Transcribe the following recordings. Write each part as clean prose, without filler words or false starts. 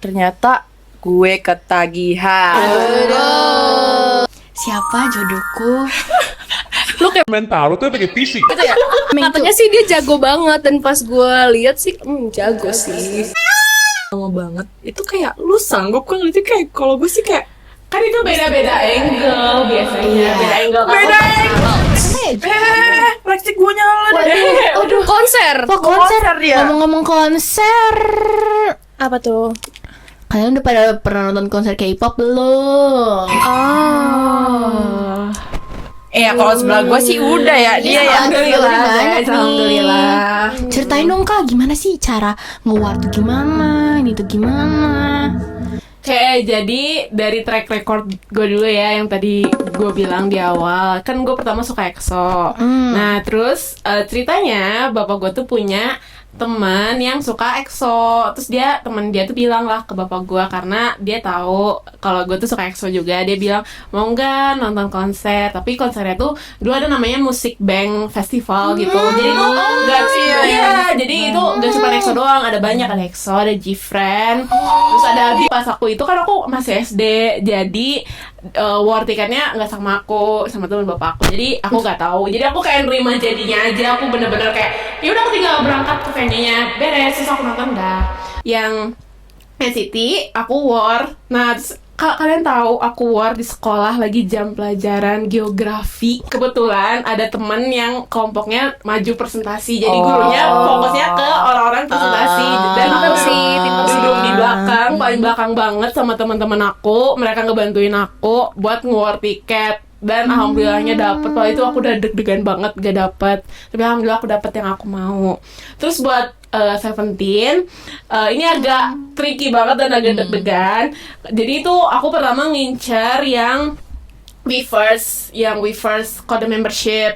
ternyata gue ketagihan. Siapa jodohku? Lu kayak mental, lu tuh pakai fisik. Katanya sih dia jago banget, dan pas gue lihat sih jago sih. Lama banget. Itu kayak lu sanggup kan ngeliatnya kayak kalau gue sih kayak Kan itu beda-beda angle biasanya. Beda angle. Plastik gue nyala deh. Waduh, konser. Konser ya. Ngomong-ngomong konser, Apa tuh? kalian udah pada pernah nonton konser K-pop belum? Ya kalau sebelah gue sih udah ya dia ya. Alhamdulillah, banyak nih. Alhamdulillah. Ceritain dong Kak, gimana sih cara nge-war tuh gimana, ini tuh gimana? Oke, jadi dari track record gue dulu ya, yang tadi gue bilang di awal. Kan gue pertama suka EXO. Nah, terus ceritanya bapak gue tuh punya teman yang suka EXO. Terus teman dia tuh bilang lah ke bapak gue, karena dia tahu kalau gue tuh suka EXO juga. Dia bilang, mau nggak nonton konser? Tapi konsernya tuh dulu ada namanya Music Bank Festival gitu. Jadi itu nggak sih, jadi itu nggak cuma EXO doang, ada banyak, ada EXO, ada G-Friend, terus ada pas aku itu kan aku masih SD, jadi war tiketnya nggak sama aku, sama teman bapak aku, jadi aku nggak tahu, jadi aku kayak nerima jadinya aja. Aku bener-bener kayak ya udah, aku tinggal berangkat ke venue-nya, beres, terus aku nonton dah. Yang NCT aku war. Nah, kalian tahu aku war di sekolah lagi jam pelajaran geografi. Kebetulan ada temen yang kelompoknya maju presentasi, jadi gurunya fokusnya ke orang-orang presentasi. Dan aku sih duduk di belakang, paling belakang banget sama teman-teman aku. Mereka ngebantuin aku buat nge-war tiket. Dan alhamdulillahnya dapet. Waktu itu aku udah deg-degan banget gak dapet, tapi alhamdulillah aku dapet yang aku mau. Terus buat Seventeen, ini agak tricky banget dan agak deg-degan. Jadi itu aku pertama ngincer yang We First Code Membership.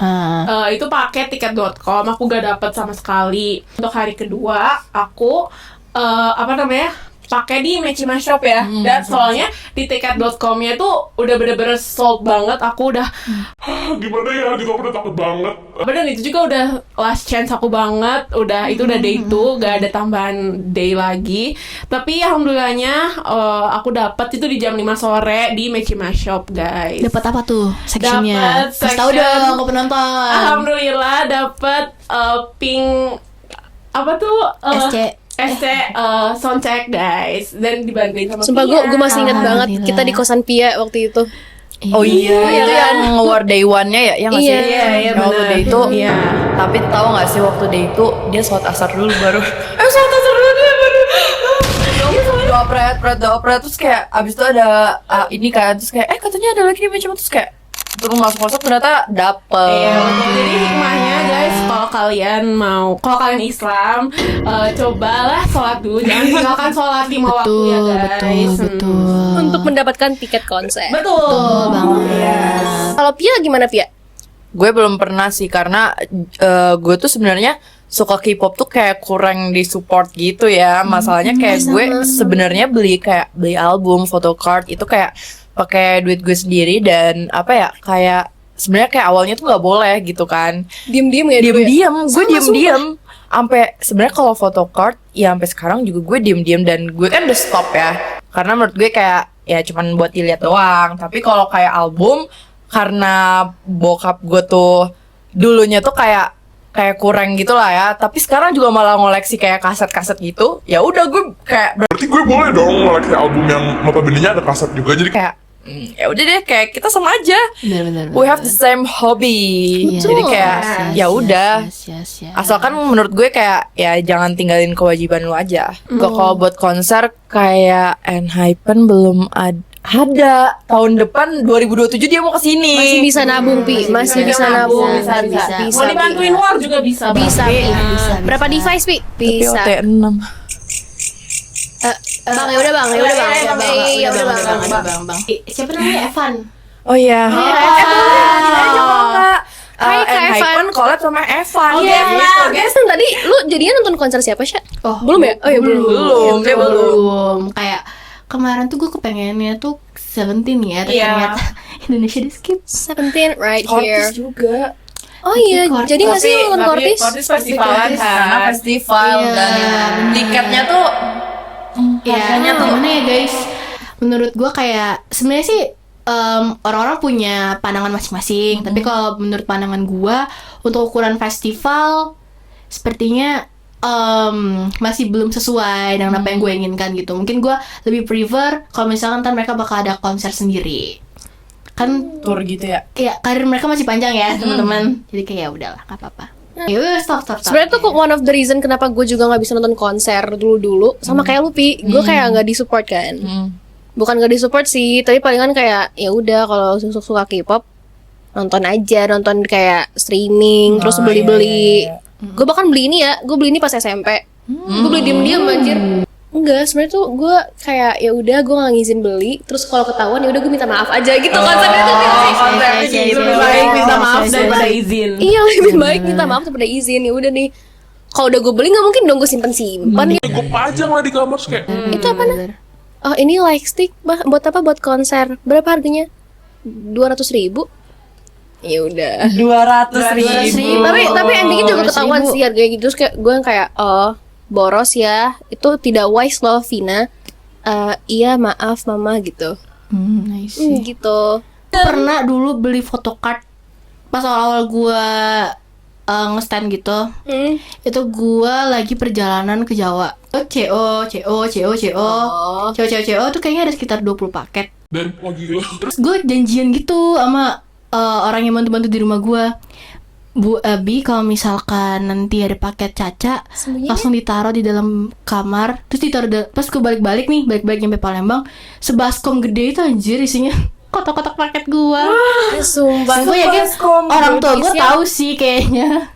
Itu pakai tiket.com, aku gak dapet sama sekali. Untuk hari kedua aku pakai di Mechima Shop ya. Dan soalnya di tiket.com-nya tuh udah bener-bener sold banget. Aku udah Gimana ya, gitu aku udah takut banget. dan itu juga udah last chance aku banget. Itu udah day 2, gak ada tambahan day lagi. Tapi alhamdulillahnya aku dapat itu di jam 5 sore di Mechima Shop, guys. Dapat apa tuh sectionnya? Dapet Kasih tahu section. dong ke penonton. Alhamdulillah dapat pink apa tuh SC soundcheck, guys, dan dibantuin sama Sumpah Pia. gue masih ingat banget Alhamdulillah. kita di kosan Pia waktu itu. Oh iya, itu yang nge-war day one-nya ya, nggak sih? Iya, Waktu benar. day itu, Iya. tapi tahu nggak sih waktu day itu dia sholat asar dulu baru. Doa pret, terus kayak abis itu ada ini kan, terus kayak katanya ada lagi nih macam, terus kayak turun masuk ternyata dapet. Iya, jadi hikmahnya guys, kalau kalian Islam, cobalah sholat dulu, jangan tinggalkan sholat 5 waktu ya guys. Betul. Untuk mendapatkan tiket konser. Betul banget. Kalau Pia gimana Pia? Gue belum pernah sih, karena gue tuh sebenarnya suka K-pop tuh kayak kurang disupport gitu ya. Masalahnya kayak gue sebenarnya beli album, photocard itu kayak pakai duit gue sendiri, dan kayak sebenarnya kayak awalnya tuh nggak boleh gitu kan. Diem-diem ya dulu ya? Diam-diam, gue diam-diam. Sampai sebenarnya kalau photocard ya sampai sekarang juga gue diam-diam, dan gue kan udah stop ya. Karena menurut gue kayak ya cuman buat dilihat doang. Tapi kalau kayak album, karena bokap gue tuh dulunya tuh kayak kurang gitu lah ya. Tapi sekarang juga malah ngoleksi kayak kaset-kaset gitu. Ya udah gue kayak Berarti gue boleh dong ngoleksi album yang notabene-nya ada kaset juga. Jadi kayak ya udah deh, kayak kita sama aja. Benar. We have the same hobby. Iya. Jadi kayak ya udah. Yes. Asalkan menurut gue kayak ya jangan tinggalin kewajiban lu aja. Kalau buat konser kayak Enhypen belum ada. Tahun depan 2027 dia mau kesini. Masih bisa nabung Pi, masih bisa nabung. bisa. Mau dibantuin war juga bisa. Bisa Pi. Bisa. Berapa device Pi? Tapi Bisa. OT6. Bang, ya udah bang. Bang. Siapa namanya? Evan. Oh iya. Hai, Kak Enhypen collab sama Evan. Guys, tadi lu jadinya nonton konser siapa sih? Belum ya? Oh ya belum. Belum. Kayak kemarin tuh gue kepengennya tuh Seventeen ya, tapi ternyata Indonesia di skip. 17 right here. Kortis juga. Oh iya, jadi nggak sih nonton Kortis? Kortis festivalan kan. Karena festival Iya. dan tiketnya tuh Ya, gimana ya guys? Menurut gue kayak sebenarnya sih orang-orang punya pandangan masing-masing. Tapi kalau menurut pandangan gue, untuk ukuran festival sepertinya masih belum sesuai dengan apa yang gue inginkan gitu. Mungkin gue lebih prefer kalau misalkan ntar mereka bakal ada konser sendiri. Kan Tour gitu ya. ya karir mereka masih panjang ya teman-teman. Jadi kayak ya udahlah, nggak apa-apa. Ya udah, stop. Sebenarnya tuh one of the reason kenapa gue juga nggak bisa nonton konser dulu sama kayak Lupi, gue kayak nggak disupport kan. Bukan nggak disupport sih, tapi palingan kayak ya udah kalau suka K-pop nonton aja, nonton kayak streaming, terus beli-beli. Gue bahkan beli ini ya, gue beli ini pas SMP. Gue beli diem-diem anjir. Enggak, sebenarnya tuh gue kayak ya udah gue nggak ngizin beli, terus kalau ketahuan ya udah gue minta maaf aja gitu konsepnya tuh. Konsepnya gitu. Lebih baik minta maaf daripada izin. Iya, lebih baik minta maaf daripada izin. Ya udah nih, kalau udah gue beli nggak mungkin dong gue simpen ya. Gue pajang lah di kamar terus kayak Itu apa nah? Oh ini like stick buat apa? Buat konser. Berapa harganya? 200.000. Ya udah. 200.000. Tapi endingnya juga ketahuan sih harganya gitu. Terus kayak gue yang kayak boros ya. Itu tidak wise loh Vina. Iya maaf mama gitu. Nice. Gitu. Pernah dulu beli photocard pas awal-awal gue nge-stand gitu. Itu gue lagi perjalanan ke Jawa. CO tuh kayaknya ada sekitar 20 paket. dan wah gila. Terus gue janjian gitu sama orang yang bantu-bantu di rumah gue. Bu Abi, kalau misalkan nanti ada paket Caca, langsung ditaruh di dalam kamar. Terus ditaruh pas gue balik-balik nyampe Palembang, sebaskom gede itu anjir isinya kotak-kotak paket gue. Sumpah. Gue yakin orang tua gue tahu sih kayaknya.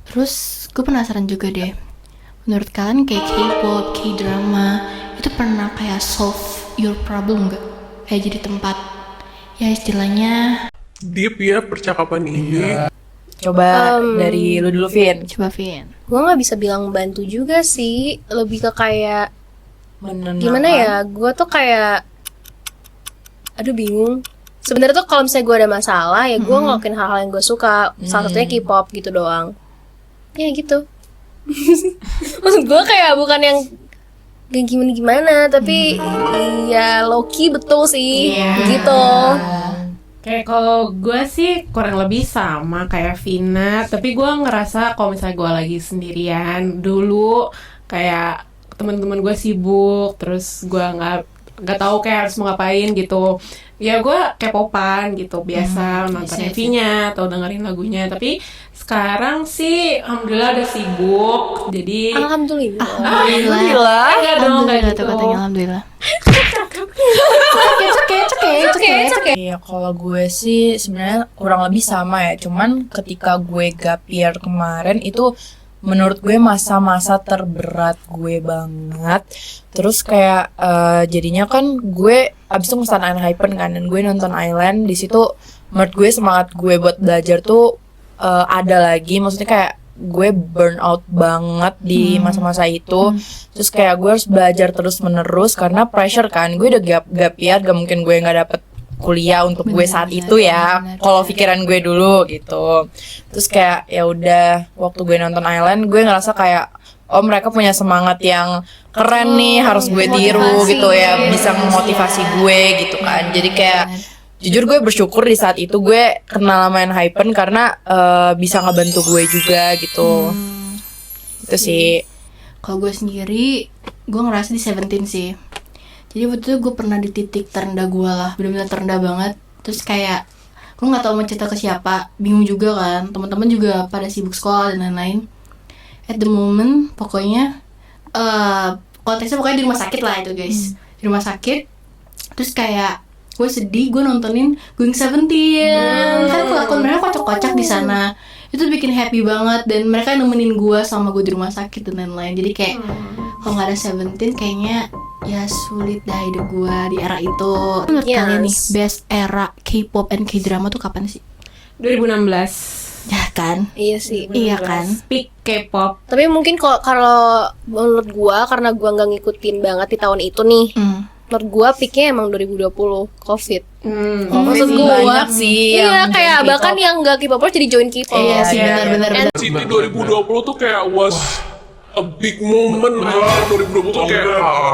Terus gue penasaran juga deh, menurut kalian kayak K-pop, K-drama itu pernah kayak solve your problem gak? Kayak jadi tempat ya istilahnya. Deep ya percakapan ini. Coba dari lu dulu, Vin. Coba Vin. Gue nggak bisa bilang bantu juga sih. Lebih ke kayak Menenangkan. gimana ya? Gue tuh kayak aduh bingung. Sebenarnya tuh kalau misalnya gue ada masalah ya gue ngelakuin hal-hal yang gue suka. Salah satunya K-pop gitu doang. Ya gitu. Maksud gue kayak bukan yang gak gimana-gimana, tapi ya low-key betul sih. Gitu. Kayak kalau gue sih kurang lebih sama kayak Vina, tapi gue ngerasa kalau misalnya gue lagi sendirian dulu kayak teman-teman gue sibuk, terus gue nggak tahu kayak harus mau ngapain gitu. Ya gue K-popan gitu biasa nonton MV-nya atau dengerin lagunya. Tapi sekarang sih alhamdulillah udah sibuk, jadi Alhamdulillah. enggak dong kayak Alhamdulillah gitu. tuh katanya alhamdulillah. Iya, kalau gue sih sebenarnya kurang lebih sama ya. Cuman ketika gue gap year kemarin itu menurut gue masa-masa terberat gue banget. Terus kayak jadinya kan gue abis itu ngestan Hypen kan, dan gue nonton Island. Di situ menurut gue semangat gue buat belajar tuh ada lagi. Maksudnya kayak gue burn out banget di masa-masa itu. Terus kayak gue harus belajar terus menerus karena pressure kan. Gue udah gap year, gak mungkin gue nggak dapet kuliah untuk gue saat itu ya. Kalau pikiran gue dulu gitu. Terus kayak ya udah waktu gue nonton Island, gue ngerasa kayak oh mereka punya semangat yang keren nih, harus gue tiru gitu ya, bisa memotivasi gue gitu kan. Jadi kayak jujur gue bersyukur di saat itu gue kenal sama Hypen karena bisa ngebantu gue juga gitu. Itu sih. Kalau gue sendiri, gue ngerasa di Seventeen sih. Jadi waktu itu gue pernah di titik terendah gue lah, benar-benar terendah banget. Terus kayak gue nggak tahu mau cerita ke siapa, bingung juga kan. Teman-teman juga pada sibuk sekolah dan lain-lain. At the moment, pokoknya konteksnya pokoknya di rumah sakit lah itu guys. Di rumah sakit. Terus kayak gue sedih, gue nontonin Going Seventeen. Kan kelakuan mereka kocak-kocak di sana. Itu bikin happy banget, dan mereka nemenin gue sama gue di rumah sakit dan lain-lain. Jadi kayak kalau nggak ada Seventeen kayaknya ya sulit dah hidup gue di era itu. Menurut kalian nih, best era K-pop and K-drama tuh kapan sih? 2016. Ya kan? Iya sih. Iya kan? Peak K-pop. Tapi mungkin kalau menurut gua karena gua nggak ngikutin banget di tahun itu nih. Menurut gua peaknya emang 2020 COVID. Maksud Sih, gua banyak sih iya yang kayak join bahkan K-pop. yang nggak K-popers jadi join K-pop. Iya sih, benar-benar. City 2020 tuh kayak was a big moment lah 2020 tuh kayak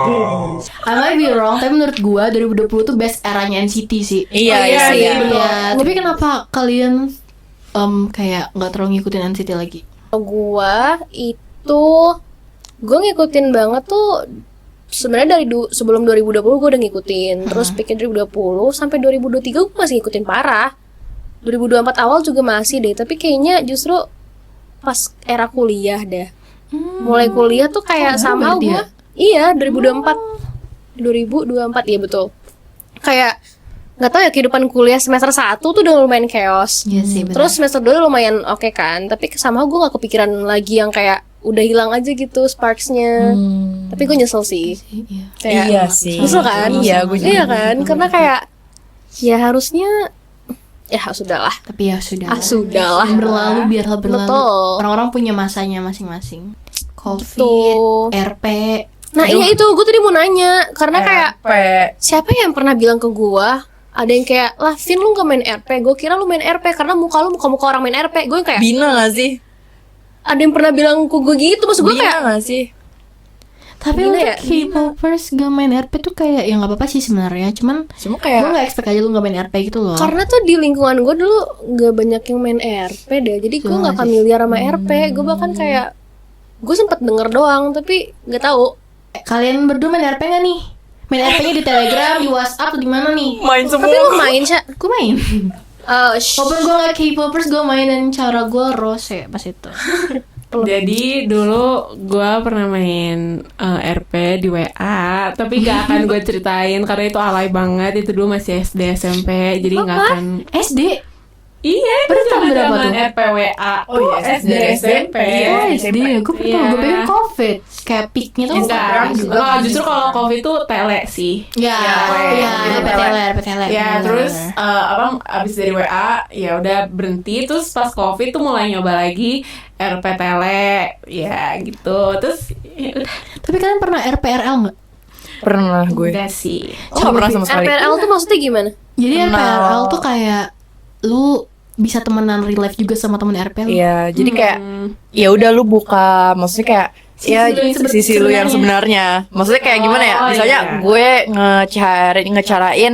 boom. I might be wrong, tapi menurut gue 2020 tuh best eranya NCT sih. Iya, Tapi kenapa kalian kayak nggak terlalu ngikutin NCT lagi? Gua itu gue ngikutin banget tuh sebenarnya dari sebelum 2020 gue udah ngikutin. Terus pikir 2020 sampai 2023 gue masih ngikutin parah. 2024 awal juga masih deh, tapi kayaknya justru pas era kuliah dah. Mulai kuliah tuh kayak sama gue. Iya, 2024 iya betul. Kayak nggak tahu ya, kehidupan kuliah semester 1 tuh udah lumayan chaos. Iya sih, benar. Terus semester 2 lumayan oke kan, tapi sama gue gak kepikiran lagi yang kayak udah hilang aja gitu sparksnya. Tapi gue nyesel sih. Kayak, Iya sih. nyesel kan? Iya, gue juga. Iya kan? Karena kayak ya harusnya ya sudahlah. Tapi ya sudah. Sudahlah. Yang berlalu biarlah berlalu. Betul. Orang-orang punya masanya masing-masing. COVID, Betul. RP. Nah iya itu gue tadi mau nanya karena kayak siapa yang pernah bilang ke gue, ada yang kayak, lah Vin lu gak main RP, gue kira lu main RP karena muka lu muka orang main RP. Gue kayak Bina gak sih? ada yang pernah bilang ke gue gitu, maksud gue Bina kayak gak sih? Tapi Gila untuk ya? K-popers gak main RP tuh kayak ya nggak apa-apa sih sebenarnya. Cuman Cuma gue kayak nggak expect aja lu nggak main RP gitu loh. karena tuh di lingkungan gue dulu gak banyak yang main RP deh, jadi gue gak familiar sama RP. Gue bahkan kayak gue sempet denger doang tapi gak tahu. Kalian berdua main RP nggak nih? Main RP-nya di Telegram, di WhatsApp, atau di mana nih? main semua. Tapi lu main sih? Gue main. Walaupun gue gak K-popers, gue main dan cara gue rose pas itu. Jadi dulu gue pernah main RP di WA, tapi gak akan gue ceritain karena itu alay banget. Itu dulu masih SD SMP, jadi gak akan. SD? Iya, itu Berapa zaman tuh? RP WA. Oh iya, SD, SMP. Oh SD, gue Iya. pengen COVID. Kayak peaknya tuh Instagram juga. Oh, justru kalau COVID tuh tele sih. Ya, RP teler. Ya, terus abis dari WA ya udah berhenti. Terus pas COVID tuh mulai nyoba lagi RP tele, ya gitu. Terus ya udah. Tapi kalian pernah RPRL nggak? Pernah gue. Udah sih. Oh gak pernah sama sekali. RPRL tuh maksudnya gimana? Jadi Kenal. RPRL tuh kayak lu bisa temenan real life juga sama temen RP lu. Iya, jadi kayak ya udah lu buka, maksudnya kayak ya sisi lu yang sebenarnya. Maksudnya kayak gimana ya? Oh, Misalnya iya. gue ngecarain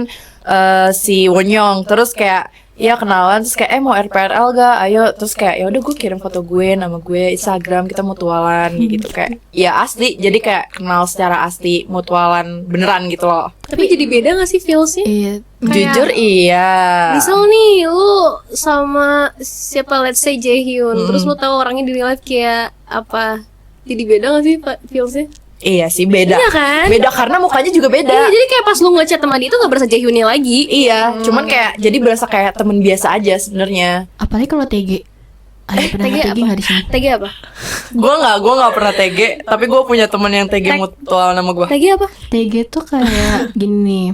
si Wonyong, terus kayak ya kenalan, terus kayak mau RPRL gak? Ayo, terus kayak ya udah gue kirim foto gue, nama gue, Instagram, kita mutualan gitu kayak. Ya asli, jadi kayak kenal secara asli, mutualan beneran gitu loh. Tapi jadi beda gak sih feelsnya? Iya. Jujur iya. Misal nih lu sama siapa, let's say Jaehyun, terus lu tahu orangnya di real life kayak apa, jadi beda gak sih feelsnya? Iya sih beda. Iya kan? Beda karena mukanya juga beda. Iya, jadi kayak pas lu ngechat sama dia tuh gak berasa Jaehyunnya lagi. Iya, cuman kayak jadi berasa kayak temen biasa aja sebenarnya. Apalagi kalau TG. Ada pernah TG TG apa? nggak di sini? TG apa? Gue nggak pernah TG, tapi gue punya temen yang TG mutual nama gue. TG apa? TG tuh kayak gini.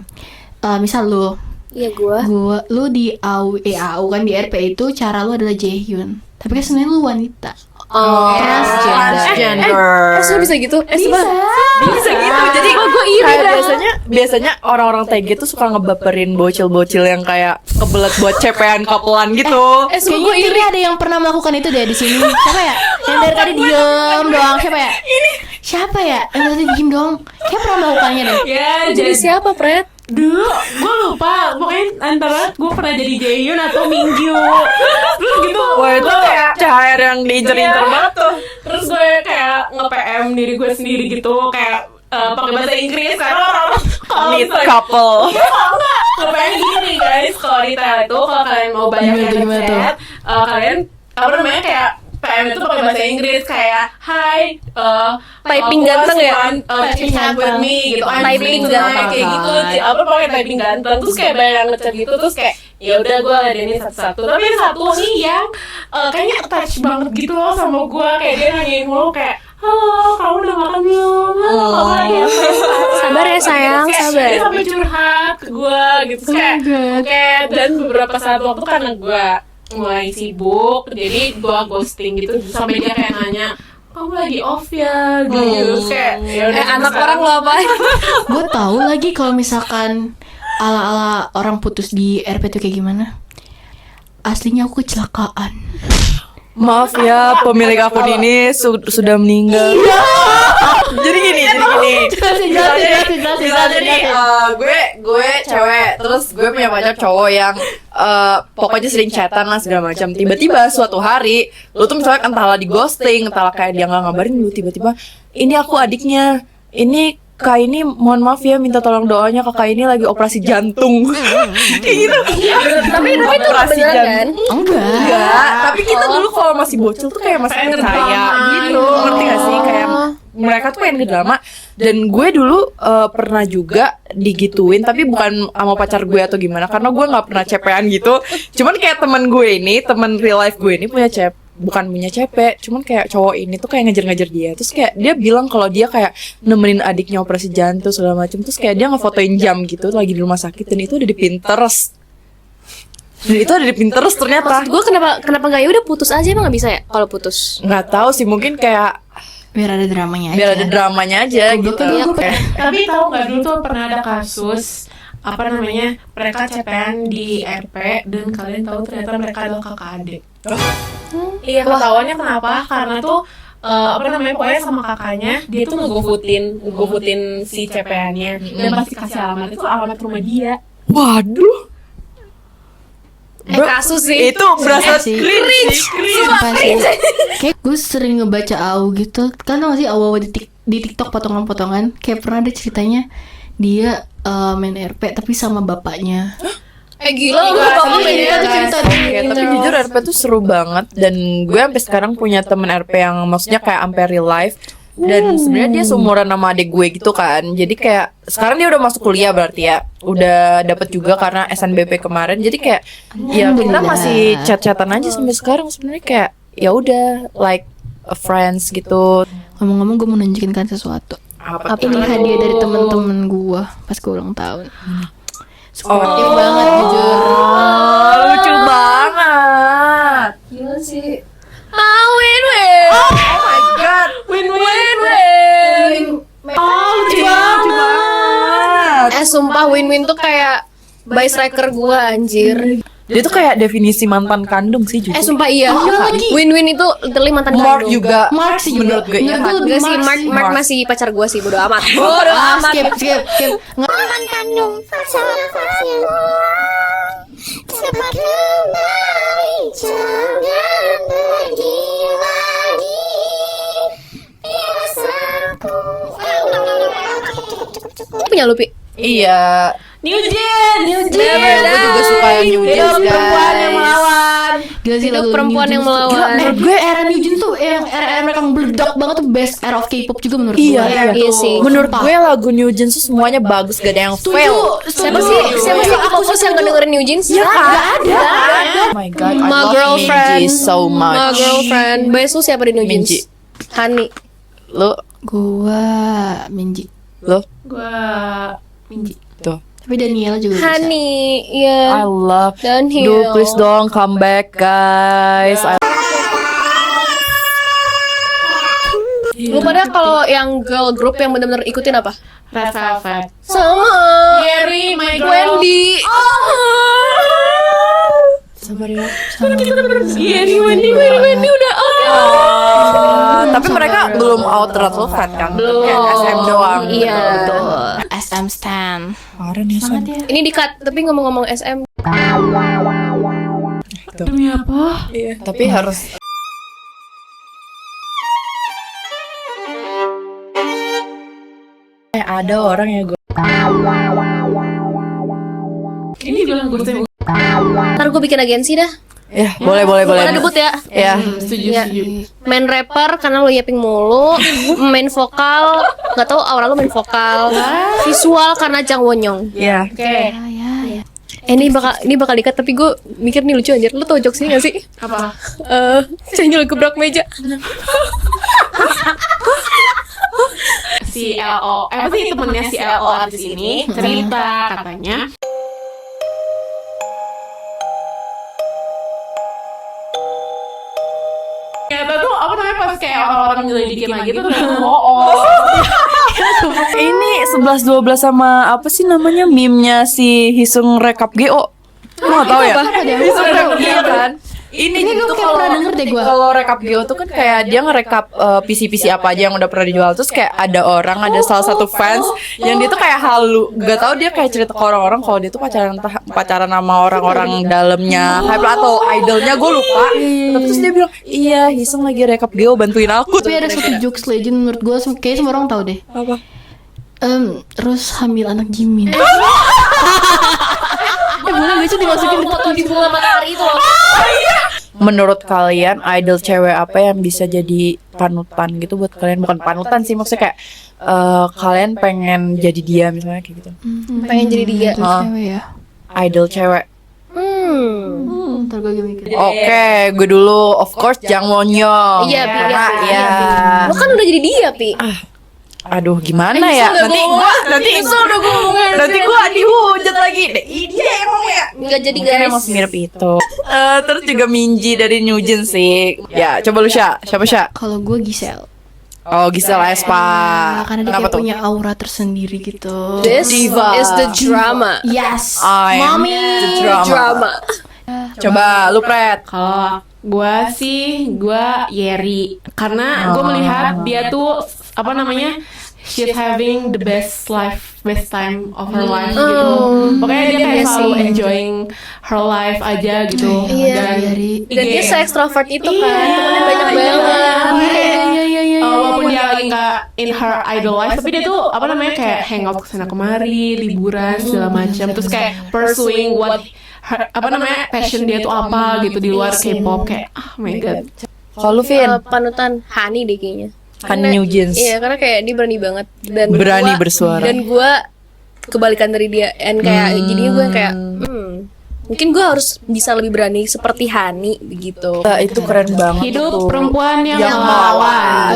Misal lu Iya gua. lu di AU kan di RP itu cara lu adalah Jaehyun. Tapi kan sebenarnya lu wanita. Oh, Transgender. lu bisa gitu? Bisa. Bisa gitu. Jadi gue iri biasanya orang-orang TG tuh suka ngebaperin bocil-bocil yang kayak kebelet buat cepean kapelan gitu. Kayaknya iri ada yang pernah melakukan itu deh di sini. Siapa ya? Yang dari tadi diem doang. Siapa ya? Siapa ya? Yang tadi diem doang. Kayak pernah melakukannya deh. Ya, Jadi siapa, Pret? dulu gue lupa, pokoknya antara gue pernah jadi Jaehyun atau Mingyu. Terus gitu. Wah itu kayak CHR yang diincer-incer banget tuh. Terus gue kayak nge-PM diri gue sendiri gitu, kayak pakai bahasa Inggris karena orang-orang kalau Meet misalnya couple. nge-PM gini guys, kalau di tel itu kalau kalian mau banyak yang Gimana tuh? chat, kalian apa namanya kayak PM itu pakai bahasa Inggris kayak hi, Typing ganteng ya? Typing with me gitu, I'm Typing free tonight, ganteng. kayak gitu, apa pakai typing ganteng, terus kayak banyak yang ngechat gitu, terus kayak ya udah gue ladenin satu-satu, tapi yang satu nih yang kayaknya attach banget gitu loh sama gue, kayak dia nanyain mulu kayak halo, kamu udah makan belum? Halo, kamu lagi apa? Sabar ya, sayang, Kayak sabar. Dia sampai curhat ke gue gitu, kayak kayak dan beberapa saat waktu karena gue mulai sibuk, jadi gue ghosting gitu sampai dia kayak nanya kamu lagi off ya gitu. Terus kayak ya udah Anak orang lo apa? Gue tahu lagi kalau misalkan ala-ala orang putus di RP itu kayak gimana. Aslinya aku kecelakaan. maaf ya pemilik akun ini sudah meninggal. Jadi gini. Misalnya nih, gue cewek, terus gue punya pacar cowok yang pokoknya sering chatan lah segala macam. Tiba-tiba suatu hari, lu tuh misalnya entahlah di ghosting, entahlah kayak dia nggak ngabarin lu, tiba-tiba ini aku adiknya, ini Kak ini mohon maaf ya, minta tolong doanya, kakak ini lagi operasi jantung. Kayak gitu. Tapi itu Operasi beneran kan? Enggak, tapi kita dulu kalau masih bocil tuh kayak masih percaya gitu. Ngerti gak sih? Kayak mereka tuh pengen ngedrama. Dan gue dulu pernah juga digituin, tapi bukan sama pacar gue atau gimana, karena gue gak pernah cepean gitu. Cuman kayak teman gue ini, teman real life gue ini bukan punya CP, cuman kayak cowok ini tuh kayak ngejar-ngejar dia. Terus kayak dia bilang kalau dia kayak nemenin adiknya operasi jantung segala macam. Terus kayak dia ngefotoin jam gitu lagi di rumah sakit, dan itu ada di Pinterest. Ternyata. Gue kenapa nggak ya udah putus aja, emang nggak bisa ya kalau putus? Nggak tahu sih, mungkin kayak Biar ada dramanya biar aja. ada dramanya aja gitu. Tapi tahu nggak dulu tuh pernah ada kasus apa namanya, mereka CP-an di RP dan kalian tahu ternyata mereka adalah kakak adik. Iya, ketahuannya kenapa? Karena tuh apa namanya, pokoknya sama kakaknya dia tuh ngegofotin si CP-annya dan pasti kasih alamat, itu alamat rumah dia. Waduh. Kasus sih. Itu berasa sih. cringe. Sumpah sih. Kayak gue sering ngebaca AU gitu. Kan tau gak sih AU di TikTok potongan-potongan. Kayak pernah ada ceritanya dia main RP tapi sama bapaknya. Gila, Cerita. Tapi jujur RP tuh seru banget, dan gue sampai sekarang punya temen RP yang maksudnya kayak sampai real life. Dan sebenarnya dia seumuran sama adik gue gitu kan. Jadi kayak sekarang dia udah masuk kuliah berarti ya. Udah dapet juga karena SNBP kemarin. Jadi kayak ya kita masih chat-chatan aja sampai sekarang. Sebenarnya kayak ya udah like a friends gitu. Ngomong-ngomong gue mau nunjukin kan sesuatu. Apa Ini hadiah dari temen-temen gue pas gue ulang tahun. Sportif banget jujur. Lucu banget. Gila sih. Win-win. Oh my god. Win-win. Lucu banget. Sumpah Win-Win tuh kayak by striker gua anjir. Dia tuh kayak definisi mantan kandung sih jujur. Sumpah iya. Win-Win itu literally mantan Mark kandung. juga. Mark sih menurut gue ya. Menurut gue Enggak sih, Mark Mark masih pacar gua sih, bodo amat. Skip. Mantan kandung fasilitasnya cepat kembali, jangan pergi lagi. Biasaku. Punya lu, Pi? Iya. New Jeans. Gue juga suka yang New Jeans, Perempuan yang guys. melawan. Gila sih Itu lagu perempuan New yang Jeans tuh. melawan. Gila, menurut gue era New Jeans tuh yang era mereka meledak banget tuh, best era of K-pop juga menurut Iya, gue. Iya sih. Menurut gue lagu New Jeans tuh semuanya bagus, gak ada yang fail. Siapa sih K-popers yang ngedengerin New Jeans? Iya kan? Ada. Oh my god, I My love girlfriend. Minji so My much. girlfriend. Bias lu siapa di New Jeans? Minji. Hani. Lo, Gua Minji. lo, Gua Minji. tuh. Tapi Daniela juga bisa. Hani, I iya. love. Dan Hill. Duh, please dong come back, guys. Lu pada kalau yang girl group yang benar-benar ikutin apa? Red Velvet. Sama Gary, my girl. Wendy. Sabar ya. Gary, Wendy udah Tapi mereka belum out Red Velvet kan? Belum. Kayak SM doang. Iya. SM Stan. Parah nih, San. Ini di-cut, tapi ngomong-ngomong SM. Demi apa? Tapi harus ada orang ya gue. Ini bilang gue Ntar gue bikin agensi dah. Ya, boleh. Pada debut ya. Ya. setuju. Main rapper karena lo yapping mulu. Main vokal, nggak tahu aura lo main vokal. Visual karena Jang Wonyong. Ya. Oke. Ini bakal dikat, tapi gue mikir nih lucu anjir. Lo tau jokes ini gak sih? Apa? Saya gebrak meja. Si LO, apa sih temennya si LO artis ini cerita katanya. Ternyata tuh apa namanya, pas kayak orang-orang nyelidikin lagi tuh ternyata bohong. Ini 11-12 sama apa sih namanya meme-nya si Hisung Rekap GO. Lo gak tau ya? Hisung Rekap GO kan? Ini gue tuh kayak pernah denger deh gue. kalau rekap Geo tuh kan kayak dia ngerekap PC apa aja yang udah pernah dijual. Terus kayak ada salah satu fans yang dia tuh kayak halu, gak tahu dia kayak cerita ke orang-orang kalau dia tuh pacaran sama orang-orang dalamnya hype atau idolnya, gue lupa. Terus dia bilang, iya Hiseng lagi rekap Geo, bantuin aku. Tapi ada satu jokes legend menurut gue, kayaknya semua orang tahu deh. Apa? Rose hamil anak Jimin. Boleh gak sih dimasukin foto di bunga matahari itu loh. Menurut kalian idol cewek apa yang bisa jadi panutan gitu buat kalian? Bukan panutan sih, maksudnya kayak kalian pengen jadi dia misalnya kayak gitu. Pengen jadi dia. cewek ya? Idol cewek. Ntar gue lagi mikir. Oke, gue dulu of course Jang Won-young. Iya, Pi, Karena iya. ya. Lo kan udah jadi dia, Pi. Aduh, gimana ya? Nanti gua dihujat lagi. Dia emang ya. Enggak jadi Mungkin emang guys. mirip itu. Terus juga Minji dari New Jeans sih. Ya, coba lu Sya. Siapa Sya? Kalau gue Giselle. Oh, Giselle Aespa. Karena dia Kenapa kayak tuh? punya aura tersendiri gitu. This Diva. is the drama. Yes. I'm the drama. Drama. Coba lu Pret. Kalau gue Yeri, karena gue melihat dia tuh apa namanya, she's having the best time of her life gitu. Pokoknya dia kayak selalu enjoying her life aja gitu. Iya. Dan Dan dia se-extrovert itu kan, temennya banyak banget. walaupun dia lagi nggak in her idol life, tapi dia tuh apa namanya kayak hangout kesana kemari, liburan segala macam, terus kayak pursuing what apa namanya passion dia tuh apa gitu di luar K-pop, kayak oh my god. Kalau lu Vin, Panutan Hani deh kayaknya. kan New Jeans. Iya, karena kayak dia berani banget dan Berani gua- bersuara. Dan gue kebalikan dari dia, and kayak jadinya gue kayak mungkin gue harus bisa lebih berani seperti Hani begitu. Itu keren banget Hidup tuh. perempuan yang Yang melawan.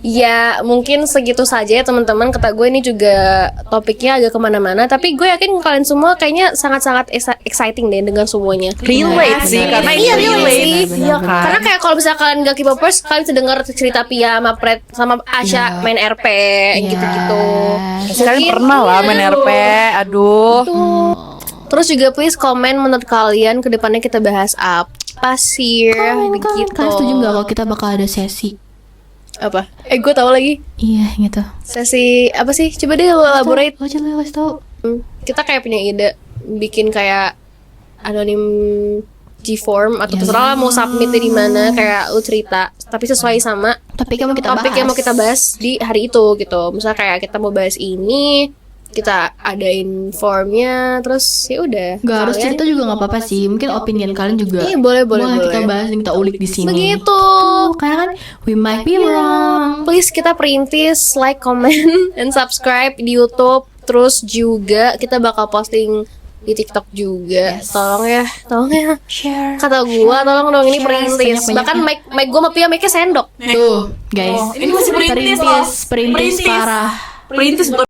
Ya mungkin segitu saja ya teman-teman. Kata gue ini juga topiknya agak kemana-mana, tapi gue yakin kalian semua kayaknya sangat-sangat exciting deh dengan semuanya. Relate sih, karena Iya, itu relate sih. Iya kan? Karena kayak kalau misalnya kalian gak K-popers, kalian bisa dengar cerita Pia sama Pret sama Asya main RP gitu-gitu. Kalian pernah lah main RP. Aduh. Terus juga please komen menurut kalian ke depannya kita bahas apa sih begitu. Kalian setuju nggak kalau kita bakal ada sesi? Apa? Gue tahu lagi. Iya gitu. Sesi apa sih? Coba deh lo elaborate. Lo aja lo kasih tau. Kita kayak punya ide bikin kayak anonim G-form atau terserah lah mau submit di mana, kayak lu cerita tapi sesuai sama Topik yang mau kita topik bahas. yang mau kita bahas di hari itu gitu. Misalnya kayak kita mau bahas ini, kita adain formnya, terus ya udah. Gak harus Kalian- cerita juga nggak apa-apa sih. Mungkin opinion kalian juga. Iya, boleh. Kita bahas dan kita ulik di sini. Begitu. Karena kan we might be wrong. Please kita perintis, like, comment, and subscribe di YouTube. Terus juga kita bakal posting di TikTok juga. Tolong ya. Share. Kata gua, tolong dong ini Share perintis. sebanyak-banyaknya. Bahkan mic gua sama Pia mic-nya sendok. Tuh, guys. Ini masih perintis loh. Perintis parah. Perintis bukan